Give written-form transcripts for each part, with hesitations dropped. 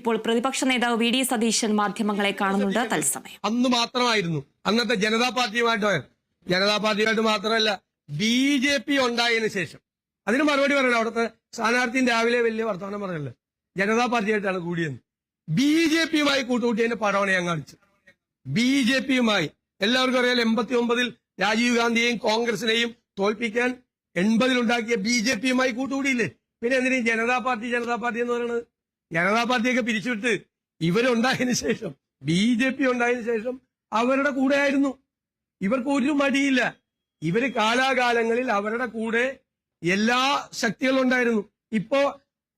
ഇപ്പോൾ പ്രതിപക്ഷ നേതാവ് വി ഡി സതീശൻ മാധ്യമങ്ങളെ കാണുന്നുണ്ട് തത്സമയം. അന്ന് മാത്രമായിരുന്നു അന്നത്തെ ജനതാ പാർട്ടിയുമായിട്ട് മാത്രമല്ല BJP ഉണ്ടായതിനു ശേഷം അതിന് മറുപടി പറയണം. അവിടുത്തെ സ്ഥാനാർത്ഥിയും രാവിലെ വലിയ വർത്തമാനം പറയല്ലോ, ജനതാ പാർട്ടിയായിട്ടാണ് കൂടിയെന്ന്. BJP-യുമായി കൂട്ടുകൂട്ടിയതിന്റെ പടമാണ് ഞാൻ കാണിച്ചത്. BJP-യുമായി എല്ലാവർക്കും അറിയാലോ, 89-ൽ രാജീവ് ഗാന്ധിയെയും കോൺഗ്രസിനെയും തോൽപ്പിക്കാൻ 80-ൽ ഉണ്ടാക്കിയ BJP-യുമായി കൂട്ടുകൂടിയില്ലേ? പിന്നെ എന്തിനീ ജനതാ പാർട്ടി എന്ന് പറയുന്നത്? ജനതാ പാർട്ടിയൊക്കെ പിരിച്ചുവിട്ട് ഇവരുണ്ടായതിനു ശേഷം BJP ഉണ്ടായതിനു ശേഷം അവരുടെ കൂടെ ആയിരുന്നു. ഇവർക്ക് ഒരു മടിയില്ല. ഇവര് കാലാകാലങ്ങളിൽ അവരുടെ കൂടെ എല്ലാ ശക്തികളും ഉണ്ടായിരുന്നു. ഇപ്പോ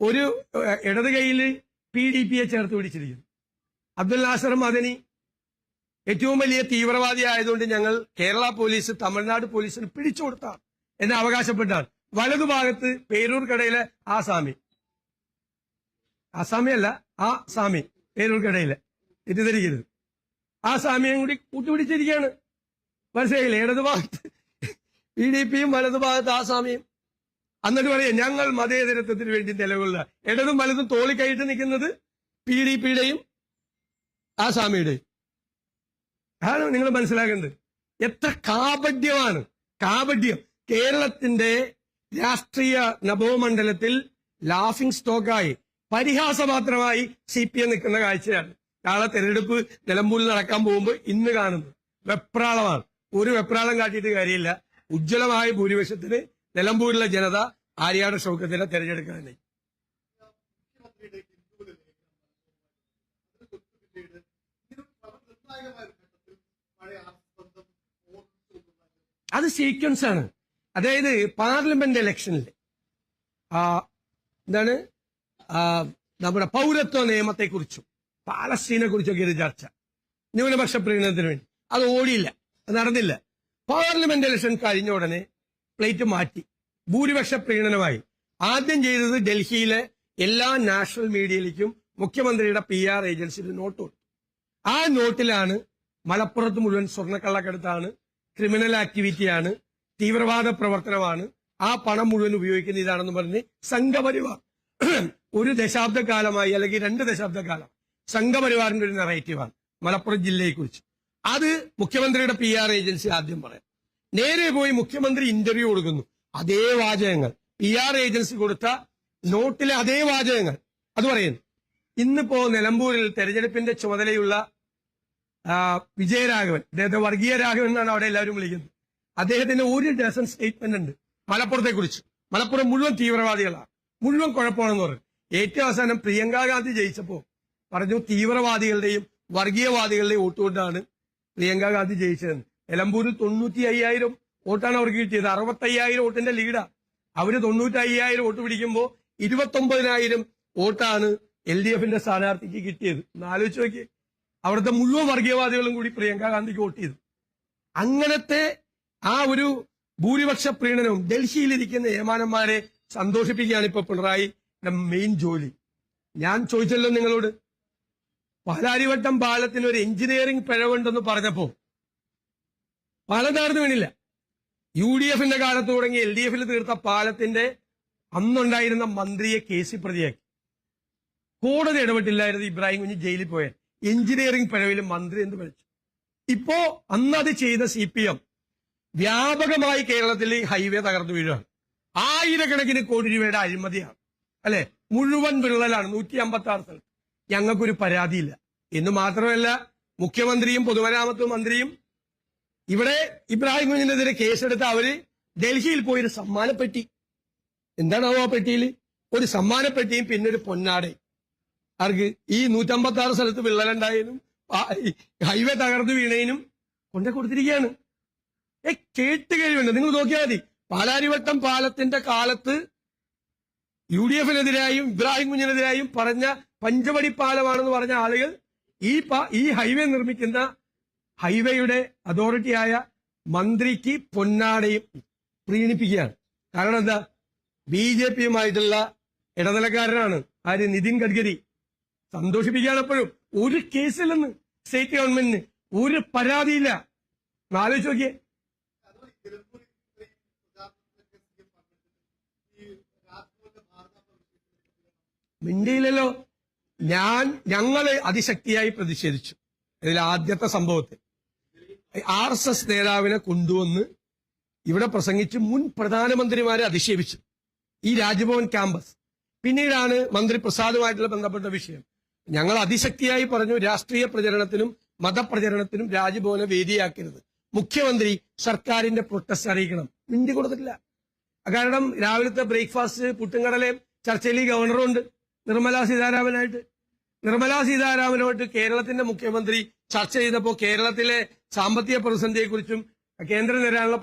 ഒരു ഇടത് കൈയിൽ PDP-യെ ചേർത്ത് പിടിച്ചിരിക്കുന്നു. അബ്ദുൽ നാസർ മദനി ഏറ്റവും വലിയ തീവ്രവാദി ആയതുകൊണ്ട് ഞങ്ങൾ കേരള പോലീസ് തമിഴ്നാട് പോലീസിന് പിടിച്ചു കൊടുത്താണ് എന്ന് അവകാശപ്പെട്ടാണ്. വലതുഭാഗത്ത് പേരൂർക്കടയിലെ ആസാമിയല്ല പേരൂർക്കടയിലെ തെറ്റിദ്ധരിക്കരുത്. ആ സാമിയും കൂടി കൂട്ടുപിടിച്ചിരിക്കുകയാണ്. മനസ്സിലായില്ലേ? ഇടതുഭാഗത്ത് PDP-യും വലതുഭാഗത്ത് ആസാമിയും. എന്നിട്ട് പറയാം ഞങ്ങൾ മതേതരത്വത്തിന് വേണ്ടി നിലകൊള്ളുക. ഇടതും വലതും തോളിക്കയിട്ട് നിൽക്കുന്നത് PDP-യുടെയും ആസാമിയുടെയും. അതാണ് നിങ്ങൾ മനസ്സിലാക്കേണ്ടത്. എത്ര കാപഢ്യമാണ്. കേരളത്തിന്റെ രാഷ്ട്രീയ നഭോമണ്ഡലത്തിൽ ലാഫിംഗ് സ്റ്റോക്കായി പരിഹാസപാത്രമായി CPM നിൽക്കുന്ന കാഴ്ചയാണ്. നാളെ തെരഞ്ഞെടുപ്പ് നിലമ്പൂരിൽ നടക്കാൻ പോകുമ്പോൾ ഇന്ന് കാണുന്നത് വെപ്രാളമാണ്. ഒരു വെപ്രാളം കാട്ടിയിട്ട് കാര്യമില്ല. ഉജ്ജ്വലമായ ഭൂരിപക്ഷത്തിന് നിലമ്പൂരിലെ ജനത ആര്യാട് ഷൗക്കത്തിനെ തെരഞ്ഞെടുക്കാനായി. അത് സീക്വൻസ് ആണ്. അതായത് പാർലമെന്റ് ഇലക്ഷനിൽ നമ്മുടെ പൗരത്വ നിയമത്തെക്കുറിച്ചും പാലസ്തീനെ കുറിച്ചൊക്കെ ഒരു ചർച്ച, ന്യൂനപക്ഷ പ്രീണനത്തിന് വേണ്ടി. അത് ഓടിയില്ല, അത് നടന്നില്ല. പാർലമെന്റ് ഇലക്ഷൻ കഴിഞ്ഞ ഉടനെ പ്ലേറ്റ് മാറ്റി ഭൂരിപക്ഷ പ്രീണനമായി. ആദ്യം ചെയ്തത് ഡൽഹിയിലെ എല്ലാ നാഷണൽ മീഡിയയിലേക്കും മുഖ്യമന്ത്രിയുടെ PR ഏജൻസിയിൽ നോട്ട് കൊടുത്തു. ആ നോട്ടിലാണ് മലപ്പുറത്ത് മുഴുവൻ സ്വർണ്ണക്കള്ളക്കടത്താണ്, ക്രിമിനൽ ആക്ടിവിറ്റിയാണ്, തീവ്രവാദ പ്രവർത്തനമാണ്, ആ പണം മുഴുവൻ ഉപയോഗിക്കുന്ന ഇതാണെന്ന് പറഞ്ഞ് സംഘപരിവാർ ഒരു ദശാബ്ദക്കാലമായി അല്ലെങ്കിൽ 2 ദശാബ്ദക്കാലം സംഘപരിവാറിന്റെ ഒരു നെറേറ്റീവാണ് മലപ്പുറം ജില്ലയെക്കുറിച്ച്. അത് മുഖ്യമന്ത്രിയുടെ PR ഏജൻസി ആദ്യം പറയാം. നേരെ പോയി മുഖ്യമന്ത്രി ഇന്റർവ്യൂ കൊടുക്കുന്നു. അതേ വാചകങ്ങൾ, PR ഏജൻസി കൊടുത്ത നോട്ടിലെ അതേ വാചകങ്ങൾ അത് പറയുന്നു. ഇന്നിപ്പോ നിലമ്പൂരിൽ തെരഞ്ഞെടുപ്പിന്റെ ചുമതലയുള്ള വിജയരാഘവൻ, അദ്ദേഹത്തെ വർഗീയ രാഘവൻ എന്നാണ് അവിടെ എല്ലാവരും വിളിക്കുന്നത്. അദ്ദേഹത്തിന്റെ 1 ഡസൻ സ്റ്റേറ്റ്മെന്റ് ഉണ്ട് മലപ്പുറത്തെ കുറിച്ച്. മലപ്പുറം മുഴുവൻ തീവ്രവാദികളാണ്, മുഴുവൻ കുഴപ്പമാണെന്ന് പറഞ്ഞു. ഏറ്റവും അവസാനം പ്രിയങ്കാ ഗാന്ധി ജയിച്ചപ്പോ പറഞ്ഞു തീവ്രവാദികളുടെയും വർഗീയവാദികളുടെയും വോട്ടുകൊണ്ടാണ് പ്രിയങ്കാ ഗാന്ധി ജയിച്ചതെന്ന്. നിലമ്പൂരിൽ 95,000 വോട്ടാണ് അവർക്ക് കിട്ടിയത്. 65,000 വോട്ടിന്റെ ലീഡാ. അവര് 95,000 വോട്ട് പിടിക്കുമ്പോ 29,000 വോട്ടാണ് LDF-ന്റെ സ്ഥാനാർത്ഥിക്ക് കിട്ടിയത്. ആലോചിച്ച് നോക്കി, അവിടുത്തെ മുഴുവൻ വർഗീയവാദികളും കൂടി പ്രിയങ്കാ ഗാന്ധിക്ക് വോട്ട് ചെയ്തു. അങ്ങനത്തെ ആ ഒരു ഭൂരിപക്ഷ പ്രീണനവും ഡൽഹിയിലിരിക്കുന്ന ഏമാനന്മാരെ സന്തോഷിപ്പിക്കുകയാണ് ഇപ്പൊ പിണറായിയുടെ മെയിൻ ജോലി. ഞാൻ ചോദിച്ചല്ലോ നിങ്ങളോട്, പാലാരിവട്ടം പാലത്തിന് ഒരു എഞ്ചിനീയറിംഗ് പിഴവുണ്ടെന്ന് പറഞ്ഞപ്പോ പാലം തകർന്നു വീണില്ല. UDF-ന്റെ കാലത്ത് തുടങ്ങി LDF-ൽ തീർത്ത പാലത്തിന്റെ അന്നുണ്ടായിരുന്ന മന്ത്രിയെ കേസിൽ പ്രതിയാക്കി. കോടതി ഇടപെട്ടില്ലായിരുന്നു. ഇബ്രാഹിം കുഞ്ഞ് ജയിലിൽ പോയാൽ എഞ്ചിനീയറിംഗ് പിഴവിൽ മന്ത്രി എന്ത് പഠിച്ചു? ഇപ്പോ അന്നത് ചെയ്ത CPM വ്യാപകമായി കേരളത്തിൽ ഹൈവേ തകർന്നു വീഴുകയാണ്. ആയിരക്കണക്കിന് കോടി രൂപയുടെ അഴിമതിയാണ്, അല്ലെ? മുഴുവൻ വിള്ളലാണ് 156 സ്ഥലത്ത്. ഞങ്ങൾക്കൊരു പരാതിയില്ല എന്ന് മാത്രമല്ല, മുഖ്യമന്ത്രിയും പൊതുമരാമത്ത് മന്ത്രിയും ഇവിടെ ഇബ്രാഹിം കുഞ്ഞിനെതിരെ കേസെടുത്ത അവര് ഡൽഹിയിൽ പോയൊരു സമ്മാനപ്പെട്ടി, എന്താണോ ആ പെട്ടിയിൽ? ഒരു സമ്മാനപ്പെട്ടിയും പിന്നെ ഒരു പൊന്നാടയും. ആർക്ക്? ഈ 156 സ്ഥലത്ത് വിള്ളലുണ്ടായതിനും ഹൈവേ തകർന്നു വീണതിനും കൊണ്ടേ കൊടുത്തിരിക്കുകയാണ്. കേട്ട് കഴിവുണ്ട്. നിങ്ങൾ നോക്കിയാൽ മതി. പാലാരിവട്ടം പാലത്തിന്റെ കാലത്ത് UDF-നെതിരായും ഇബ്രാഹിം കുഞ്ഞിനെതിരായും പറഞ്ഞ പഞ്ചവടി പാലമാണെന്ന് പറഞ്ഞ ആളുകൾ ഈ ഹൈവേ നിർമ്മിക്കുന്ന ഹൈവേയുടെ അതോറിറ്റിയായ മന്ത്രിക്ക് പൊന്നാടയും പ്രീണിപ്പിക്കുകയാണ്. കാരണം എന്താ? BJP-യുമായിട്ടുള്ള ഇടനിലക്കാരനാണ് ആര്? നിതിൻ ഗഡ്കരി. സന്തോഷിപ്പിക്കുകയാണ് എപ്പോഴും. ഒരു കേസില്ലെന്ന് സ്റ്റേറ്റ് ഗവൺമെന്റിന് ഒരു പരാതിയില്ല. ആലോചിച്ച് നോക്കിയേ. മിണ്ടിയില്ലല്ലോ. ഞങ്ങള് അതിശക്തിയായി പ്രതിഷേധിച്ചു. ഇതിൽ ആദ്യത്തെ സംഭവത്തിൽ RSS നേതാവിനെ കൊണ്ടുവന്ന് ഇവിടെ പ്രസംഗിച്ച് മുൻ പ്രധാനമന്ത്രിമാരെ അധിക്ഷേപിച്ചു ഈ രാജ്ഭവൻ ക്യാമ്പസ്. പിന്നീടാണ് മന്ത്രി പ്രസാദുമായിട്ടുള്ള ബന്ധപ്പെട്ട വിഷയം. ഞങ്ങൾ അതിശക്തിയായി പറഞ്ഞു, രാഷ്ട്രീയ പ്രചരണത്തിനും മതപ്രചരണത്തിനും രാജ്ഭവനെ വേദിയാക്കരുത്. മുഖ്യമന്ത്രി സർക്കാരിന്റെ പ്രൊട്ടസ്റ്റ് അറിയിക്കണം. മിണ്ടി കൊടുത്തിട്ടില്ല. കാരണം രാവിലത്തെ ബ്രേക്ക്ഫാസ്റ്റ് പുട്ടുംകടലയും ചർച്ചയിൽ ഗവർണറുണ്ട് നിർമ്മലാ സീതാരാമനുമായിട്ട് കേരളത്തിന്റെ മുഖ്യമന്ത്രി ചർച്ച ചെയ്തപ്പോൾ കേരളത്തിലെ സാമ്പത്തിക പ്രതിസന്ധിയെക്കുറിച്ചും കേന്ദ്രം നേരിടാനുള്ള